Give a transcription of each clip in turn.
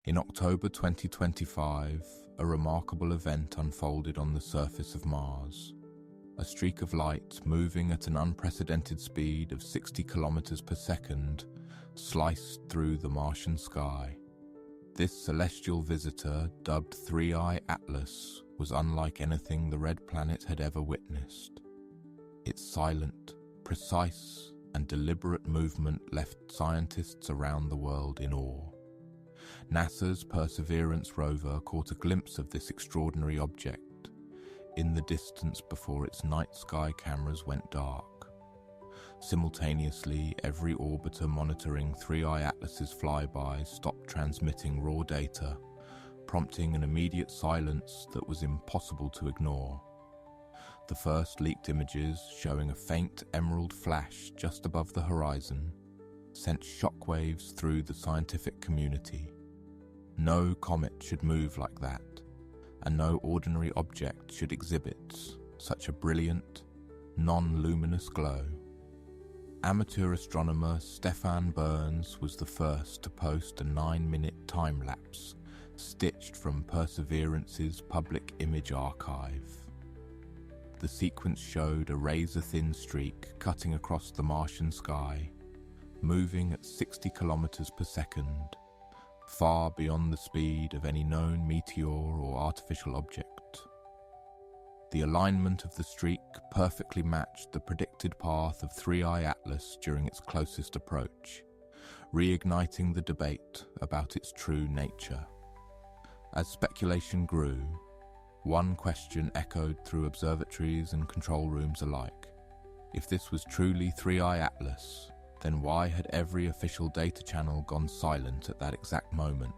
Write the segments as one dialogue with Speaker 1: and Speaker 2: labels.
Speaker 1: In October 2025, a remarkable event unfolded on the surface of Mars. A streak of light moving at an unprecedented speed of 60 kilometers per second sliced through the Martian sky. This celestial visitor, dubbed Three-Eye Atlas, was unlike anything the Red Planet had ever witnessed. Its silent, precise, and deliberate movement left scientists around the world in awe. NASA's Perseverance rover caught a glimpse of this extraordinary object in the distance before its night sky cameras went dark. Simultaneously, every orbiter monitoring Three-Eye Atlas's flyby stopped transmitting raw data, prompting an immediate silence that was impossible to ignore. The first leaked images, showing a faint emerald flash just above the horizon, sent shockwaves through the scientific community. No comet should move like that, and no ordinary object should exhibit such a brilliant, non-luminous glow. Amateur astronomer Stefan Burns was the first to post a 9-minute time-lapse stitched from Perseverance's public image archive. The sequence showed a razor-thin streak cutting across the Martian sky, moving at 60 kilometers per second, far beyond the speed of any known meteor or artificial object. The alignment of the streak perfectly matched the predicted path of Three-Eye Atlas during its closest approach, reigniting the debate about its true nature. As speculation grew, one question echoed through observatories and control rooms alike. If this was truly Three-Eye Atlas, then why had every official data channel gone silent at that exact moment?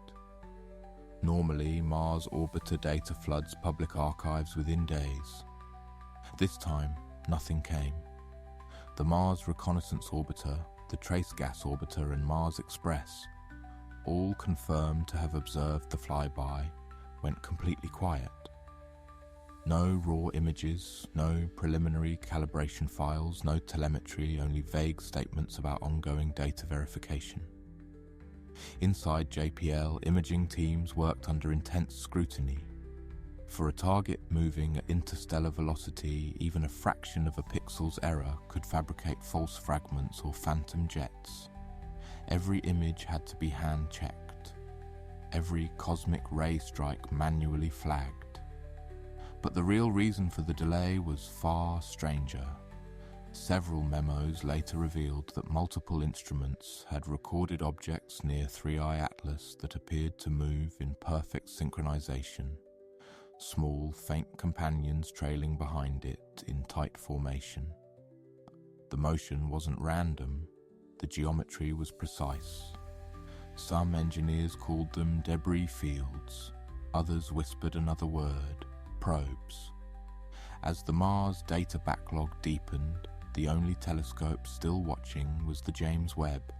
Speaker 1: Normally, Mars orbiter data floods public archives within days. This time, nothing came. The Mars Reconnaissance Orbiter, the Trace Gas Orbiter, and Mars Express, all confirmed to have observed the flyby, went completely quiet. No raw images, no preliminary calibration files, no telemetry, only vague statements about ongoing data verification. Inside JPL, imaging teams worked under intense scrutiny. For a target moving at interstellar velocity, even a fraction of a pixel's error could fabricate false fragments or phantom jets. Every image had to be hand-checked, every cosmic ray strike manually flagged. But the real reason for the delay was far stranger. Several memos later revealed that multiple instruments had recorded objects near Three-Eye Atlas that appeared to move in perfect synchronization, small, faint companions trailing behind it in tight formation. The motion wasn't random, the geometry was precise. Some engineers called them debris fields, others whispered another word: probes. As the Mars data backlog deepened, the only telescope still watching was the James Webb,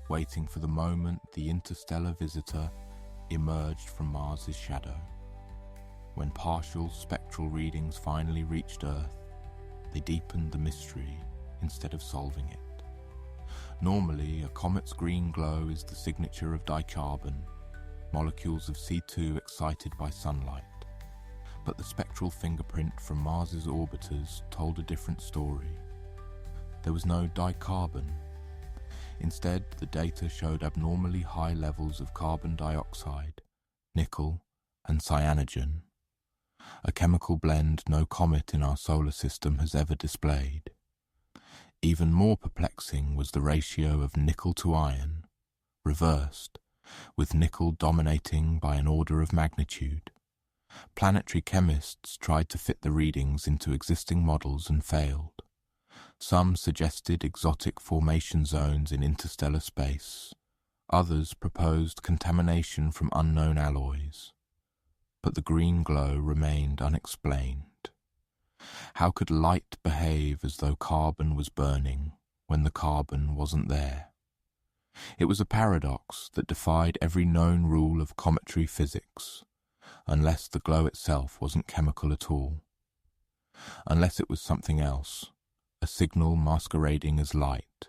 Speaker 1: waiting for the moment the interstellar visitor emerged from Mars's shadow. When partial spectral readings finally reached Earth, they deepened the mystery instead of solving it. Normally, a comet's green glow is the signature of dicarbon, molecules of C2 excited by sunlight. But the spectral fingerprint from Mars's orbiters told a different story. There was no dicarbon. Instead, the data showed abnormally high levels of carbon dioxide, nickel, and cyanogen, a chemical blend no comet in our solar system has ever displayed. Even more perplexing was the ratio of nickel to iron, reversed, with nickel dominating by an order of magnitude. Planetary chemists tried to fit the readings into existing models and failed. Some suggested exotic formation zones in interstellar space. Others proposed contamination from unknown alloys. But the green glow remained unexplained. How could light behave as though carbon was burning when the carbon wasn't there? It was a paradox that defied every known rule of cometary physics, unless the glow itself wasn't chemical at all. Unless it was something else, a signal masquerading as light.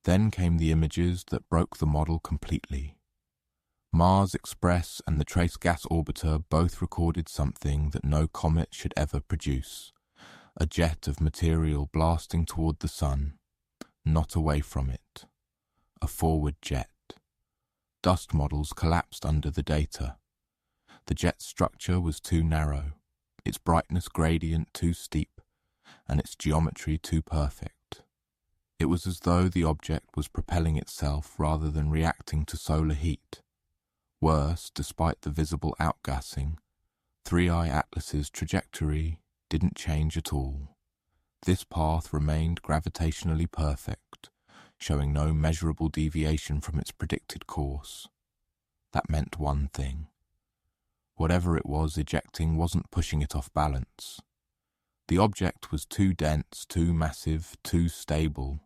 Speaker 1: Then came the images that broke the model completely. Mars Express and the Trace Gas Orbiter both recorded something that no comet should ever produce: a jet of material blasting toward the sun, not away from it. A forward jet. Dust models collapsed under the data. The jet's structure was too narrow, its brightness gradient too steep, and its geometry too perfect. It was as though the object was propelling itself rather than reacting to solar heat. Worse, despite the visible outgassing, 3I Atlas's trajectory didn't change at all. This path remained gravitationally perfect, showing no measurable deviation from its predicted course. That meant one thing. Whatever it was ejecting wasn't pushing it off balance. The object was too dense, too massive, too stable.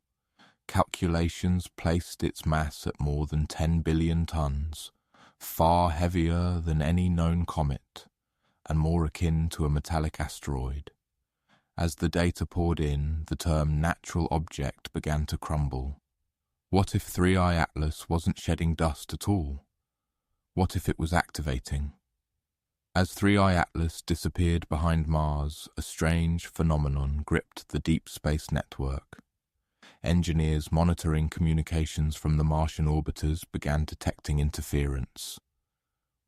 Speaker 1: Calculations placed its mass at more than 10 billion tons, far heavier than any known comet, and more akin to a metallic asteroid. As the data poured in, the term natural object began to crumble. What if 3I Atlas wasn't shedding dust at all? What if it was activating? As 3I Atlas disappeared behind Mars, a strange phenomenon gripped the deep space network. Engineers monitoring communications from the Martian orbiters began detecting interference.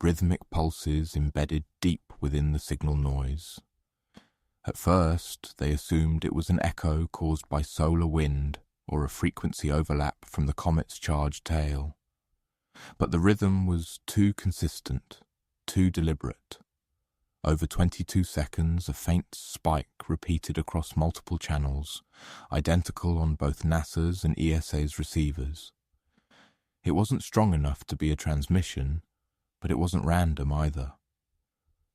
Speaker 1: Rhythmic pulses embedded deep within the signal noise. At first, they assumed it was an echo caused by solar wind or a frequency overlap from the comet's charged tail. But the rhythm was too consistent, too deliberate. Over 22 seconds, a faint spike repeated across multiple channels, identical on both NASA's and ESA's receivers. It wasn't strong enough to be a transmission, but it wasn't random either.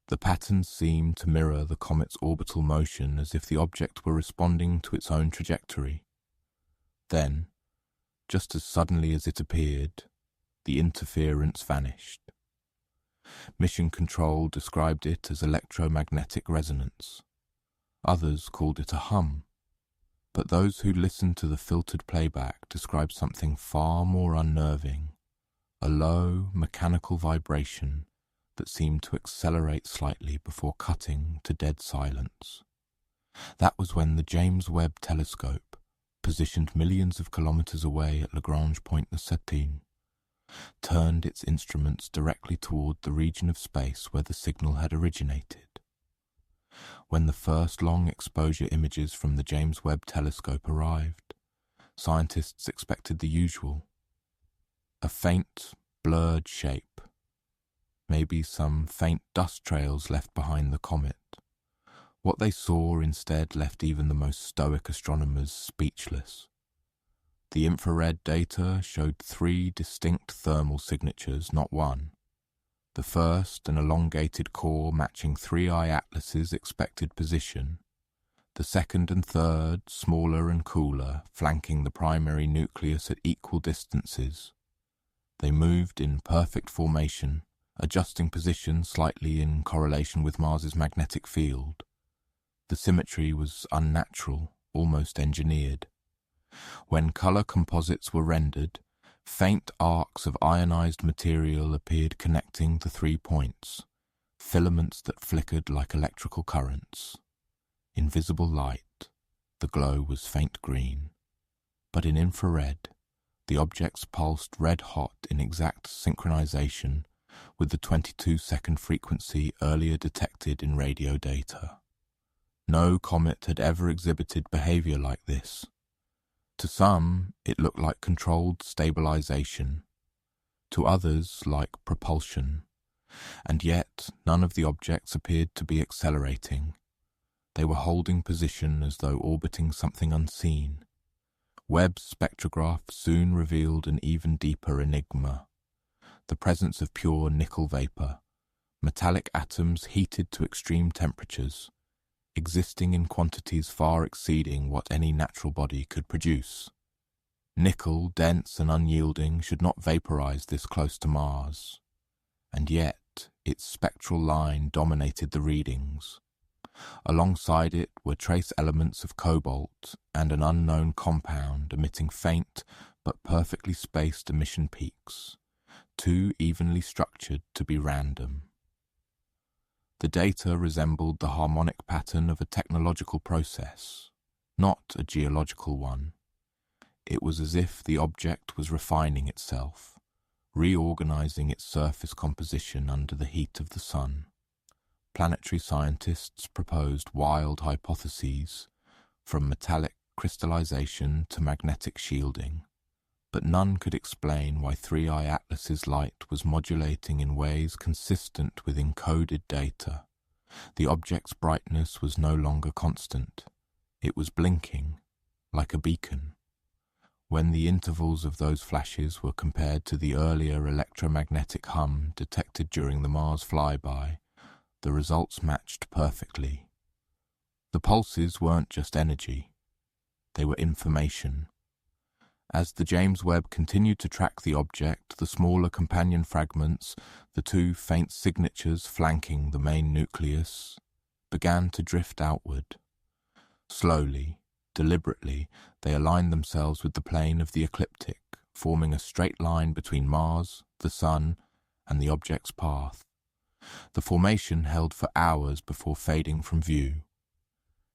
Speaker 1: The patterns seemed to mirror the comet's orbital motion as if the object were responding to its own trajectory. Then, just as suddenly as it appeared, the interference vanished. Mission Control described it as electromagnetic resonance. Others called it a hum. But those who listened to the filtered playback described something far more unnerving, a low, mechanical vibration that seemed to accelerate slightly before cutting to dead silence. That was when the James Webb Telescope, positioned millions of kilometers away at Lagrange Point the Septime, turned its instruments directly toward the region of space where the signal had originated. When the first long exposure images from the James Webb Telescope arrived, scientists expected the usual: a faint, blurred shape, maybe some faint dust trails left behind the comet. What they saw instead left even the most stoic astronomers speechless. The infrared data showed 3 distinct thermal signatures, not one. The first, an elongated core matching 3I Atlas's expected position. The second and third, smaller and cooler, flanking the primary nucleus at equal distances. They moved in perfect formation, adjusting position slightly in correlation with Mars's magnetic field. The symmetry was unnatural, almost engineered. When color composites were rendered, faint arcs of ionized material appeared connecting the 3 points, filaments that flickered like electrical currents. In visible light, the glow was faint green, but in infrared, the objects pulsed red-hot in exact synchronization with the 22-second frequency earlier detected in radio data. No comet had ever exhibited behavior like this. To some, it looked like controlled stabilization. To others, like propulsion. And yet, none of the objects appeared to be accelerating. They were holding position as though orbiting something unseen. Webb's spectrograph soon revealed an even deeper enigma: the presence of pure nickel vapor, metallic atoms heated to extreme temperatures, existing in quantities far exceeding what any natural body could produce. Nickel, dense and unyielding, should not vaporize this close to Mars. And yet, its spectral line dominated the readings. Alongside it were trace elements of cobalt and an unknown compound emitting faint but perfectly spaced emission peaks, too evenly structured to be random. The data resembled the harmonic pattern of a technological process, not a geological one. It was as if the object was refining itself, reorganizing its surface composition under the heat of the sun. Planetary scientists proposed wild hypotheses, from metallic crystallization to magnetic shielding, but none could explain why 3i Atlas's light was modulating in ways consistent with encoded data. The object's brightness was no longer constant. It was blinking, like a beacon. When the intervals of those flashes were compared to the earlier electromagnetic hum detected during the Mars flyby, the results matched perfectly. The pulses weren't just energy. They were information. As the James Webb continued to track the object, the smaller companion fragments, the two faint signatures flanking the main nucleus, began to drift outward. Slowly, deliberately, they aligned themselves with the plane of the ecliptic, forming a straight line between Mars, the Sun, and the object's path. The formation held for hours before fading from view.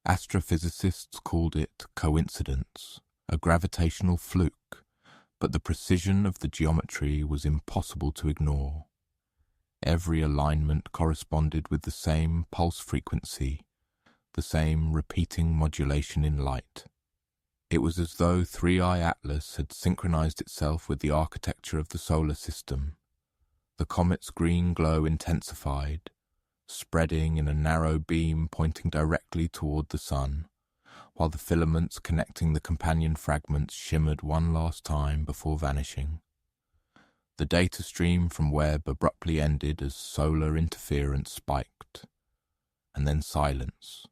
Speaker 1: Astrophysicists called it coincidence, a gravitational fluke, but the precision of the geometry was impossible to ignore. Every alignment corresponded with the same pulse frequency, the same repeating modulation in light. It was as though 3i Atlas had synchronized itself with the architecture of the solar system. The comet's green glow intensified, spreading in a narrow beam pointing directly toward the sun, while the filaments connecting the companion fragments shimmered one last time before vanishing. The data stream from Webb abruptly ended as solar interference spiked, and then silence.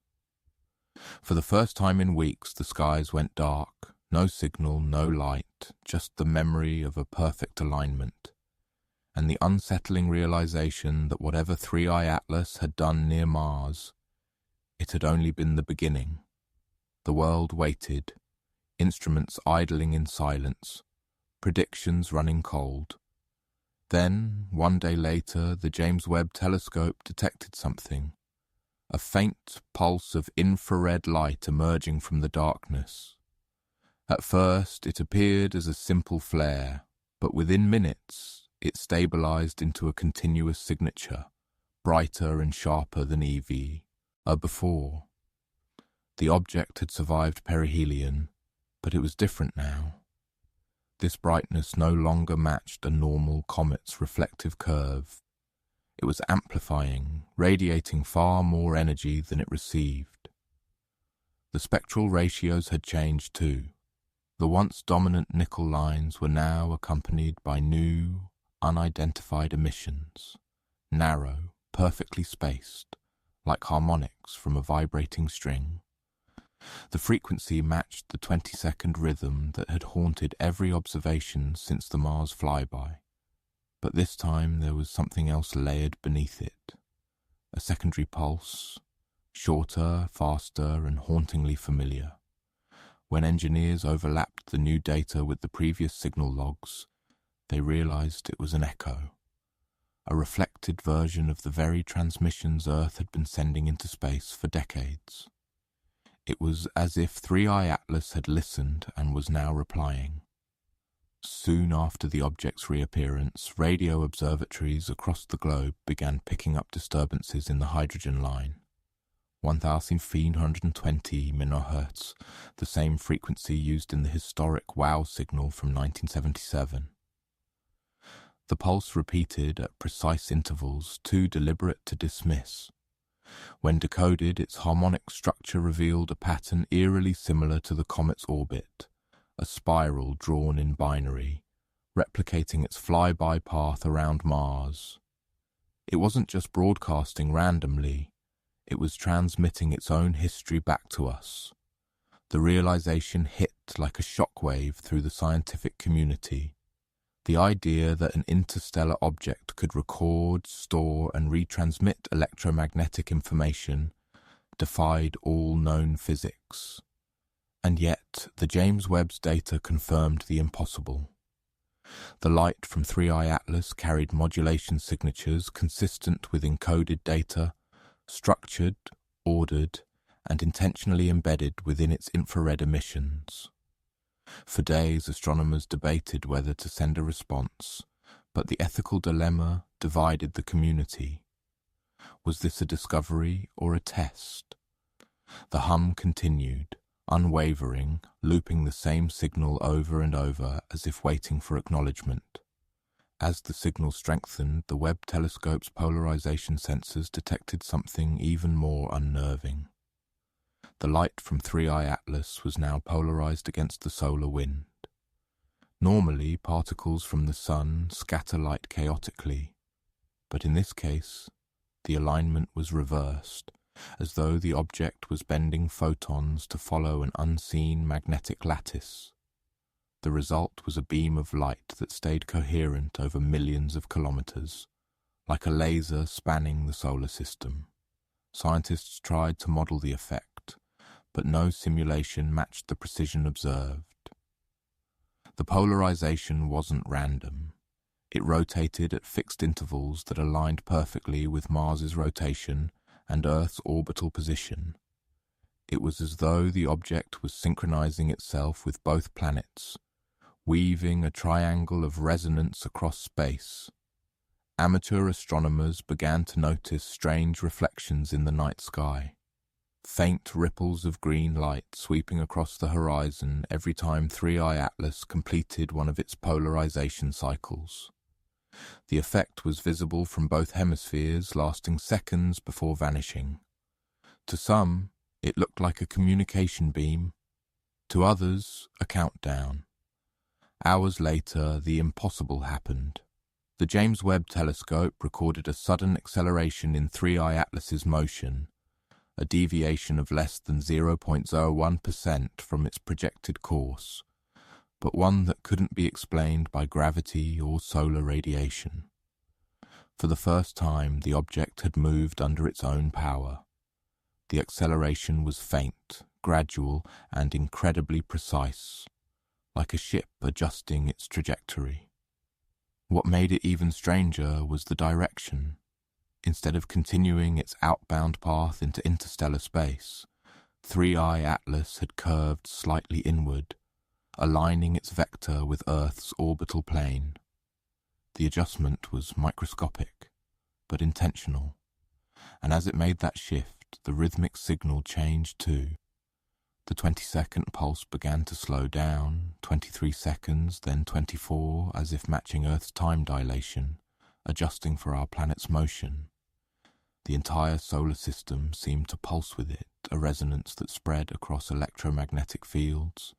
Speaker 1: For the first time in weeks, the skies went dark, no signal, no light, just the memory of a perfect alignment, and the unsettling realization that whatever 3i Atlas had done near Mars, it had only been the beginning. The world waited, instruments idling in silence, predictions running cold. Then, one day later, the James Webb Telescope detected something, a faint pulse of infrared light emerging from the darkness. At first, it appeared as a simple flare, but within minutes, it stabilized into a continuous signature, brighter and sharper than before. The object had survived perihelion, but it was different now. This brightness no longer matched a normal comet's reflective curve. It was amplifying, radiating far more energy than it received. The spectral ratios had changed too. The once dominant nickel lines were now accompanied by new, unidentified emissions, narrow, perfectly spaced, like harmonics from a vibrating string. The frequency matched the 20-second rhythm that had haunted every observation since the Mars flyby. But this time there was something else layered beneath it. A secondary pulse, shorter, faster, and hauntingly familiar. When engineers overlapped the new data with the previous signal logs, they realized it was an echo, a reflected version of the very transmissions Earth had been sending into space for decades. It was as if 3i Atlas had listened and was now replying. Soon after the object's reappearance, radio observatories across the globe began picking up disturbances in the hydrogen line. 1420 MHz, the same frequency used in the historic WOW signal from 1977. The pulse repeated at precise intervals too deliberate to dismiss. When decoded, its harmonic structure revealed a pattern eerily similar to the comet's orbit, a spiral drawn in binary, replicating its flyby path around Mars. It wasn't just broadcasting randomly, it was transmitting its own history back to us. The realization hit like a shockwave through the scientific community. The idea that an interstellar object could record, store, and retransmit electromagnetic information defied all known physics. And yet, the James Webb's data confirmed the impossible. The light from 3i Atlas carried modulation signatures consistent with encoded data, structured, ordered, and intentionally embedded within its infrared emissions. For days, astronomers debated whether to send a response, but the ethical dilemma divided the community. Was this a discovery or a test? The hum continued, unwavering, looping the same signal over and over as if waiting for acknowledgement. As the signal strengthened, the Webb telescope's polarization sensors detected something even more unnerving. The light from 3i Atlas was now polarized against the solar wind. Normally, particles from the sun scatter light chaotically, but in this case, the alignment was reversed, as though the object was bending photons to follow an unseen magnetic lattice. The result was a beam of light that stayed coherent over millions of kilometers, like a laser spanning the solar system. Scientists tried to model the effect, but no simulation matched the precision observed. The polarization wasn't random. It rotated at fixed intervals that aligned perfectly with Mars's rotation and Earth's orbital position. It was as though the object was synchronizing itself with both planets, weaving a triangle of resonance across space. Amateur astronomers began to notice strange reflections in the night sky. Faint ripples of green light sweeping across the horizon every time 3i Atlas completed one of its polarization cycles. The effect was visible from both hemispheres, lasting seconds before vanishing. To some, it looked like a communication beam. To others, a countdown. Hours later, the impossible happened. The James Webb Telescope recorded a sudden acceleration in 3i Atlas's motion, a deviation of less than 0.01% from its projected course, but one that couldn't be explained by gravity or solar radiation. For the first time, the object had moved under its own power. The acceleration was faint, gradual, and incredibly precise, like a ship adjusting its trajectory. What made it even stranger was the direction. Instead of continuing its outbound path into interstellar space, 3i Atlas had curved slightly inward, aligning its vector with Earth's orbital plane. The adjustment was microscopic, but intentional, and as it made that shift, the rhythmic signal changed too. The 20-second pulse began to slow down, 23 seconds, then 24, as if matching Earth's time dilation, adjusting for our planet's motion. The entire solar system seemed to pulse with it, a resonance that spread across electromagnetic fields,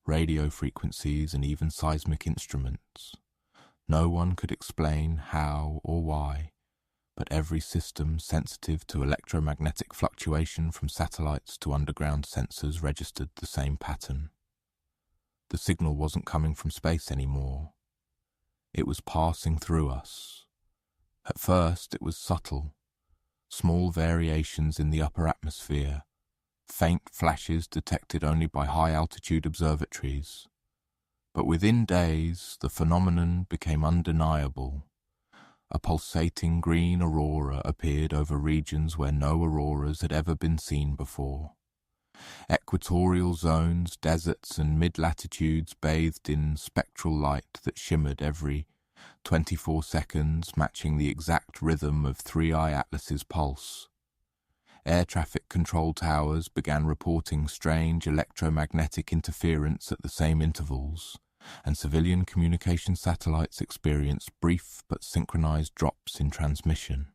Speaker 1: radio frequencies, and even seismic instruments. No one could explain how or why, but every system sensitive to electromagnetic fluctuation from satellites to underground sensors registered the same pattern. The signal wasn't coming from space anymore. It was passing through us. At first, it was subtle. Small variations in the upper atmosphere, faint flashes detected only by high-altitude observatories. But within days, the phenomenon became undeniable. A pulsating green aurora appeared over regions where no auroras had ever been seen before. Equatorial zones, deserts, and mid-latitudes bathed in spectral light that shimmered every 24 seconds, matching the exact rhythm of 3i Atlas's pulse. Air traffic control towers began reporting strange electromagnetic interference at the same intervals, and civilian communication satellites experienced brief but synchronized drops in transmission.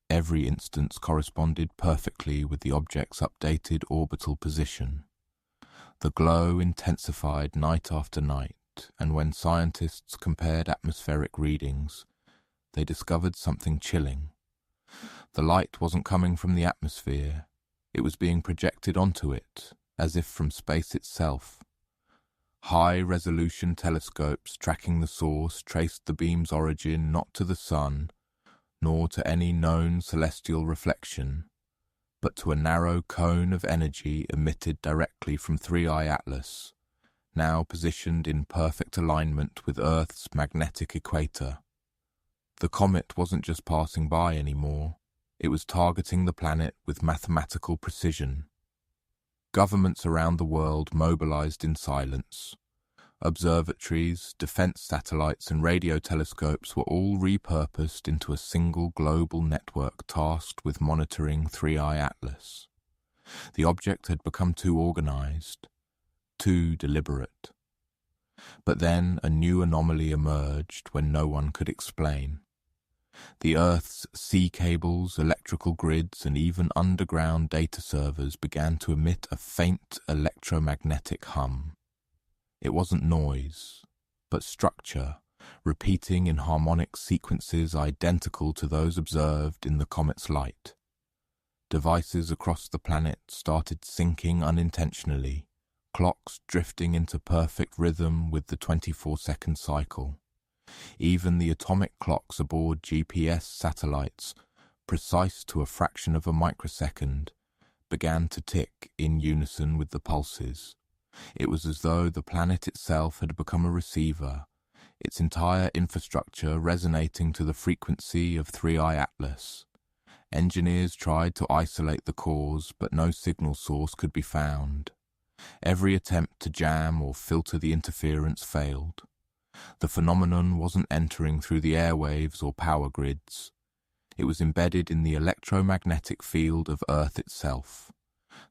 Speaker 1: Every instance corresponded perfectly with the object's updated orbital position. The glow intensified night after night, and when scientists compared atmospheric readings, they discovered something chilling. The light wasn't coming from the atmosphere. It was being projected onto it, as if from space itself. High-resolution telescopes tracking the source traced the beam's origin not to the sun, nor to any known celestial reflection, but to a narrow cone of energy emitted directly from 3i Atlas, now positioned in perfect alignment with Earth's magnetic equator. The comet wasn't just passing by anymore, it was targeting the planet with mathematical precision. Governments around the world mobilized in silence. Observatories, defense satellites, and radio telescopes were all repurposed into a single global network tasked with monitoring 3I Atlas. The object had become too organized, too deliberate. But then a new anomaly emerged when no one could explain. The Earth's sea cables, electrical grids, and even underground data servers began to emit a faint electromagnetic hum. It wasn't noise, but structure, repeating in harmonic sequences identical to those observed in the comet's light. Devices across the planet started syncing unintentionally, clocks drifting into perfect rhythm with the 24-second cycle. Even the atomic clocks aboard GPS satellites, precise to a fraction of a microsecond, began to tick in unison with the pulses. It was as though the planet itself had become a receiver, its entire infrastructure resonating to the frequency of 3I Atlas. Engineers tried to isolate the cause, but no signal source could be found. Every attempt to jam or filter the interference failed. The phenomenon wasn't entering through the airwaves or power grids. It was embedded in the electromagnetic field of Earth itself.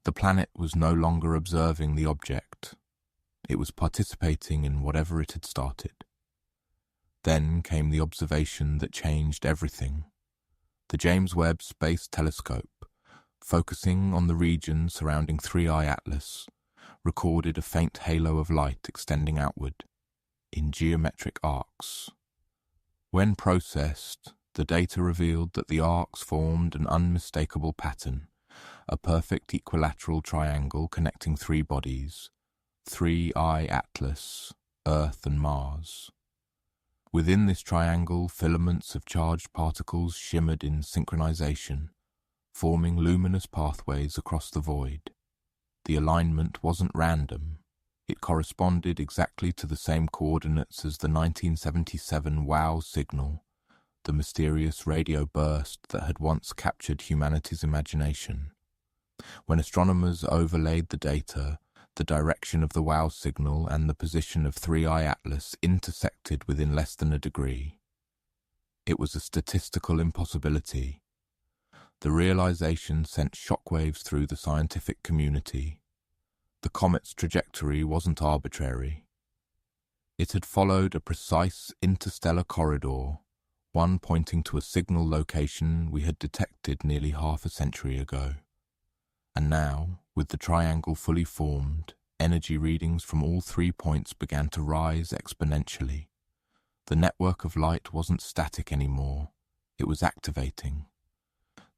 Speaker 1: The planet was no longer observing the object. It was participating in whatever it had started. Then came the observation that changed everything. The James Webb Space Telescope, focusing on the region surrounding 3I Atlas, recorded a faint halo of light extending outward, in geometric arcs. When processed, the data revealed that the arcs formed an unmistakable pattern, a perfect equilateral triangle connecting three bodies, 3I Atlas, Earth and Mars. Within this triangle, filaments of charged particles shimmered in synchronization, forming luminous pathways across the void. The alignment wasn't random. It corresponded exactly to the same coordinates as the 1977 WOW signal, the mysterious radio burst that had once captured humanity's imagination. When astronomers overlaid the data, the direction of the WOW signal and the position of 3I Atlas intersected within less than a degree. It was a statistical impossibility. The realization sent shockwaves through the scientific community. The comet's trajectory wasn't arbitrary. It had followed a precise interstellar corridor, one pointing to a signal location we had detected nearly half a century ago. And now, with the triangle fully formed, energy readings from all 3 points began to rise exponentially. The network of light wasn't static anymore, it was activating.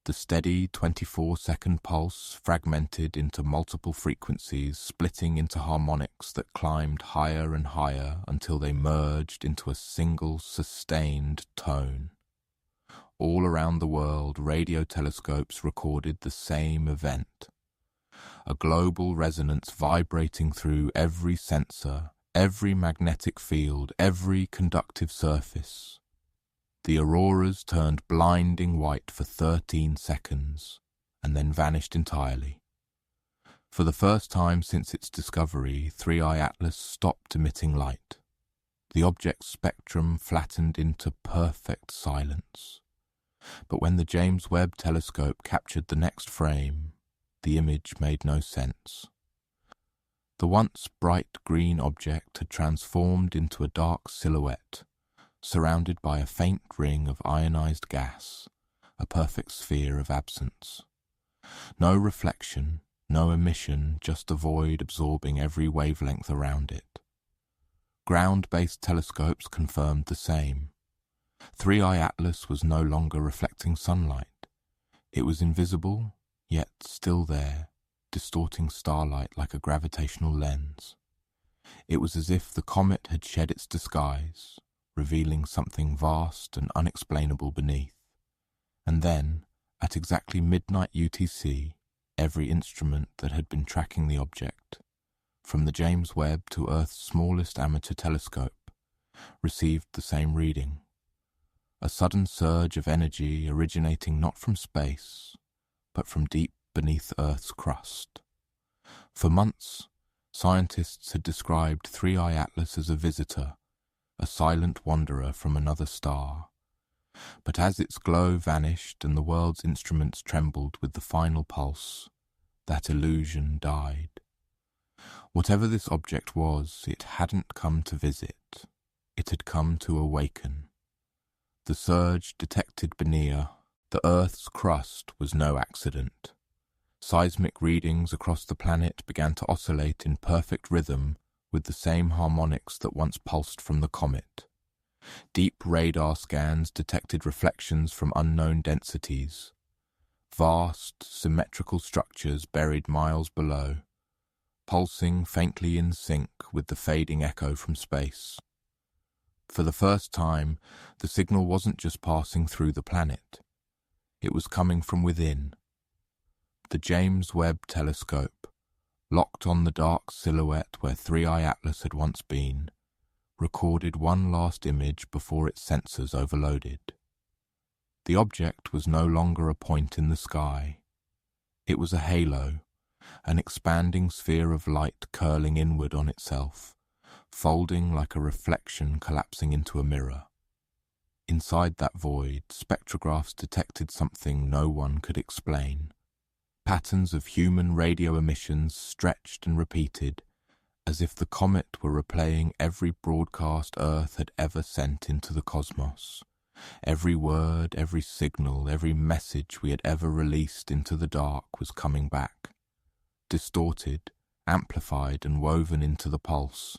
Speaker 1: The steady 24-second pulse fragmented into multiple frequencies, splitting into harmonics that climbed higher and higher until they merged into a single sustained tone. All around the world, radio telescopes recorded the same event. A global resonance vibrating through every sensor, every magnetic field, every conductive surface. The auroras turned blinding white for 13 seconds, and then vanished entirely. For the first time since its discovery, 3I Atlas stopped emitting light. The object's spectrum flattened into perfect silence. But when the James Webb Telescope captured the next frame, the image made no sense. The once bright green object had transformed into a dark silhouette, surrounded by a faint ring of ionized gas, a perfect sphere of absence. No reflection, no emission, just a void absorbing every wavelength around it. Ground-based telescopes confirmed the same. 3I Atlas was no longer reflecting sunlight. It was invisible, yet still there, distorting starlight like a gravitational lens. It was as if the comet had shed its disguise, revealing something vast and unexplainable beneath. And then, at exactly midnight UTC, every instrument that had been tracking the object, from the James Webb to Earth's smallest amateur telescope, received the same reading. A sudden surge of energy originating not from space, but from deep beneath Earth's crust. For months, scientists had described 3I Atlas as a visitor, a silent wanderer from another star. But as its glow vanished and the world's instruments trembled with the final pulse, that illusion died. Whatever this object was, it hadn't come to visit. It had come to awaken. The surge detected beneath the Earth's crust was no accident. Seismic readings across the planet began to oscillate in perfect rhythm with the same harmonics that once pulsed from the comet. Deep radar scans detected reflections from unknown densities. Vast, symmetrical structures buried miles below, pulsing faintly in sync with the fading echo from space. For the first time, the signal wasn't just passing through the planet. It was coming from within. The James Webb Telescope, locked on the dark silhouette where 3I Atlas had once been, recorded one last image before its sensors overloaded. The object was no longer a point in the sky. It was a halo, an expanding sphere of light curling inward on itself, folding like a reflection collapsing into a mirror. Inside that void, spectrographs detected something no one could explain. Patterns of human radio emissions stretched and repeated, as if the comet were replaying every broadcast Earth had ever sent into the cosmos. Every word, every signal, every message we had ever released into the dark was coming back, distorted, amplified and woven into the pulse.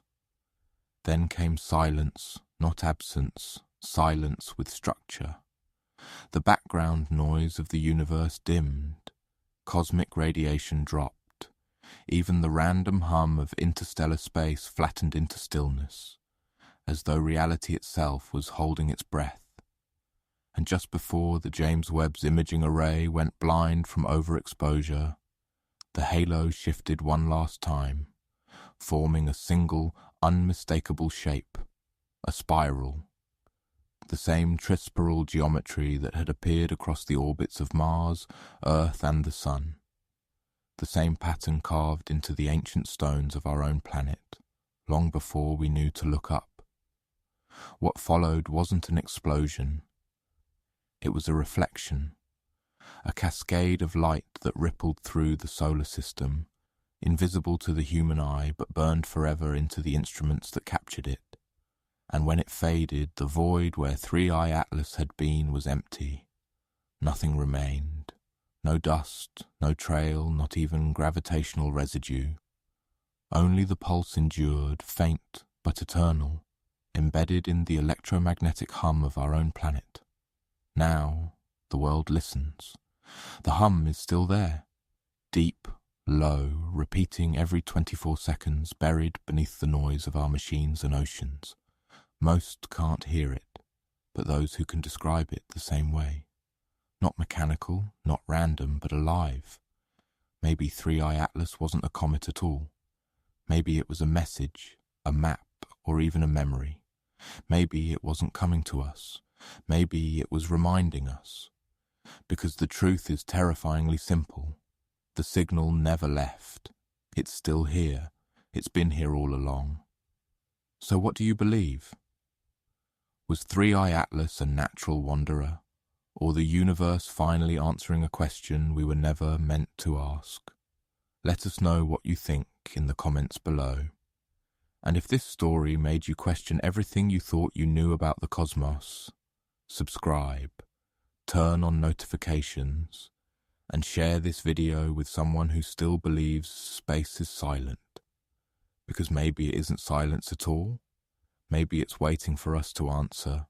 Speaker 1: Then came silence, not absence, silence with structure. The background noise of the universe dimmed. Cosmic radiation dropped. Even the random hum of interstellar space flattened into stillness, as though reality itself was holding its breath. And just before the James Webb's imaging array went blind from overexposure, the halo shifted one last time, forming a single, unmistakable shape, a spiral. The same trispiral geometry that had appeared across the orbits of Mars, Earth and the Sun. The same pattern carved into the ancient stones of our own planet, long before we knew to look up. What followed wasn't an explosion. It was a reflection, a cascade of light that rippled through the solar system, invisible to the human eye but burned forever into the instruments that captured it. And when it faded, the void where 3I Atlas had been was empty. Nothing remained. No dust, no trail, not even gravitational residue. Only the pulse endured, faint but eternal, embedded in the electromagnetic hum of our own planet. Now, the world listens. The hum is still there, deep, low, repeating every 24 seconds, buried beneath the noise of our machines and oceans. Most can't hear it, but those who can describe it the same way. Not mechanical, not random, but alive. Maybe 3I Atlas wasn't a comet at all. Maybe it was a message, a map, or even a memory. Maybe it wasn't coming to us. Maybe it was reminding us. Because the truth is terrifyingly simple. The signal never left. It's still here. It's been here all along. So what do you believe? Was 3I Atlas a natural wanderer, or the universe finally answering a question we were never meant to ask? Let us know what you think in the comments below. And if this story made you question everything you thought you knew about the cosmos, subscribe, turn on notifications, and share this video with someone who still believes space is silent. Because maybe it isn't silence at all. Maybe it's waiting for us to answer,